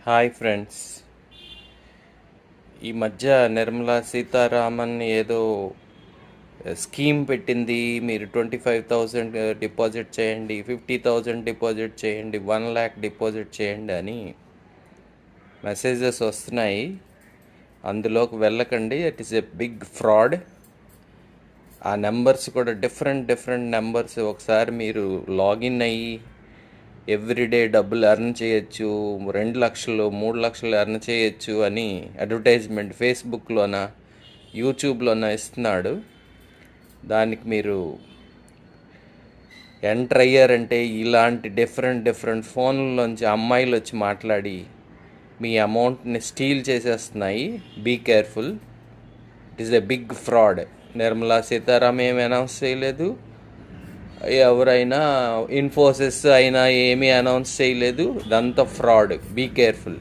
Hi friends. ఈ మధ్య నిర్మలా సీతారామన్ ఏదో స్కీమ్ పెట్టింది. మీరు 25,000 డిపాజిట్ చేయండి, 50,000 డిపాజిట్ చేయండి, 1 lakh డిపాజిట్ చేయండి అని మెసేజెస్ వస్తున్నాయి. అందులోకి వెళ్ళకండి. It is a big fraud. ఆ నెంబర్స్ కూడా డిఫరెంట్ నెంబర్స్. ఒకసారి మీరు లాగిన్ అయ్యి ఎవ్రీడే డబ్బులు ఎర్న్ చేయొచ్చు, 2 లక్షలు 3 లక్షలు ఎర్న్ చేయొచ్చు అని అడ్వర్టైజ్మెంట్ ఫేస్బుక్లోన యూట్యూబ్లోన ఇస్తున్నాడు. దానికి మీరు ఎంటర్ అయ్యారంటే ఇలాంటి డిఫరెంట్ ఫోన్లోంచి అమ్మాయిలు వచ్చి మాట్లాడి మీ అమౌంట్ని స్టీల్ చేసేస్తున్నాయి. Be careful. It is a big fraud. Nirmala Sitharaman ఏమి అనౌన్స్ చేయలేదు, ఎవరైనా ఇన్ఫోసిస్ అయినా ఏమీ అనౌన్స్ చేయలేదు. ఇదంతా ఫ్రాడ్. Be careful.